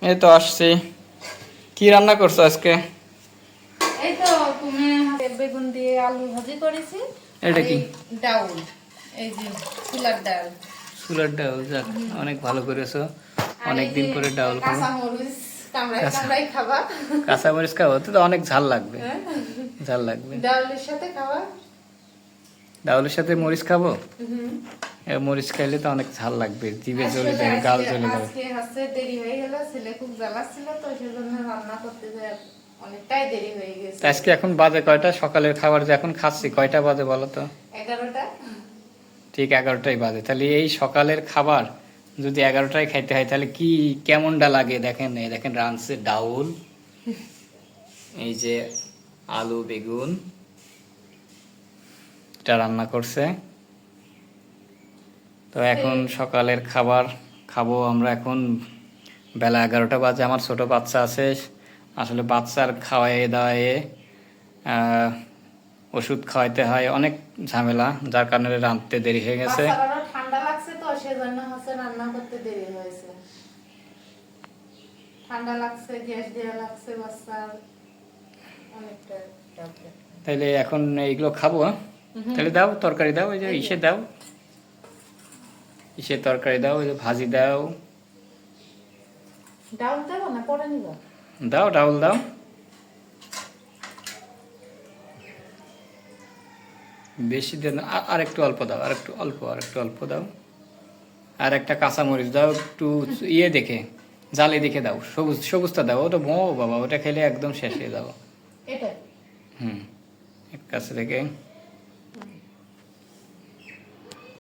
এই তো আসছি। কি রান্না করছো আজকে? এই তো তুমি বেগুন দিয়ে আলু ভাজি করেছি। এটা কি? ডাউল, এই যে ছোলার ডাল। ছোলার ডাল, যাক অনেক ভালো করেছো। আর অনেক এই দিন যে পরে ডাল খাবো। কাঁচা মরিচ কামড়াই কাঁচা কামড়াই খাবা। কাঁচা মরিচ খাবো তো অনেক ঝাল লাগবে। হ্যাঁ? ঝাল লাগবে। ডাউলের সাথে খাওয়া। ডাউলের সাথে মরিচ খাবো। হুম। মরিচ খাইলে তো অনেক ঝাল লাগবে, জিভে জ্বলে আসলে যাবে, গাল জ্বলে যাবে। আজকে হচ্ছে দেরি হয়ে গেল, ছেলে খুব জ্বালাচ্ছিল তো সেজন্য রান্না করতে যায় অনেকটাই দেরি হয়ে গেছে। তা আজকে এখন বাজে কয়টা? সকালের খাবার যে এখন খাচ্ছি কয়টা বাজে বলো তো? 11টা। ঠিক 11টাই বাজে। তাহলে এই সকালের খাবার যদি 11টায় খাইতে হয় তাহলে কি কেমনটা লাগে দেখেন। এই দেখেন রাঁধছে ডাউল, এই যে আলু বেগুন এটা রান্না করছে। তো এখন সকালের খাবার খাবো আমরা। এখন বেলা 11টা বাজে। আমার ছোট বাচ্চা আছে, আসলে বাচ্চার খাওয়াইয়ে দাওয়াইয়ে ওষুধ খাওয়াইতে হয়, অনেক ঝামেলা, যার কারণে রাঁধতে দেরি হয়ে গেছে। বাচ্চারও ঠান্ডা লাগছে তো সেজন্য হচ্ছে রান্না করতে দেরি হয়েছে। ঠান্ডা লাগছে, গ্যাস দেওয়া লাগছে বাচ্চার অনেকটা problem। তাইলে এখন এইগুলো খাবো। তাহলে দাও তরকারি দাও, ওই যে ইসে দাও, ইসের তরকারি দাও, ওই যে ভাজি দাও। ডাউল দেবো না পরে নিবা? দাও ডাউল দাও। বেশি দেন, আর একটু অল্প দাও, আর একটু অল্প, আর একটু অল্প দাও। আর একটা কাঁচামরিচ দাও, একটু ইয়ে দেখে, জালি দেখে দাও, সবুজ সবুজটা দাও। ওটা বাবা, ওটা খেলে একদম শেষ হয়ে যাবো। এটা হুম, এক কাছে থেকে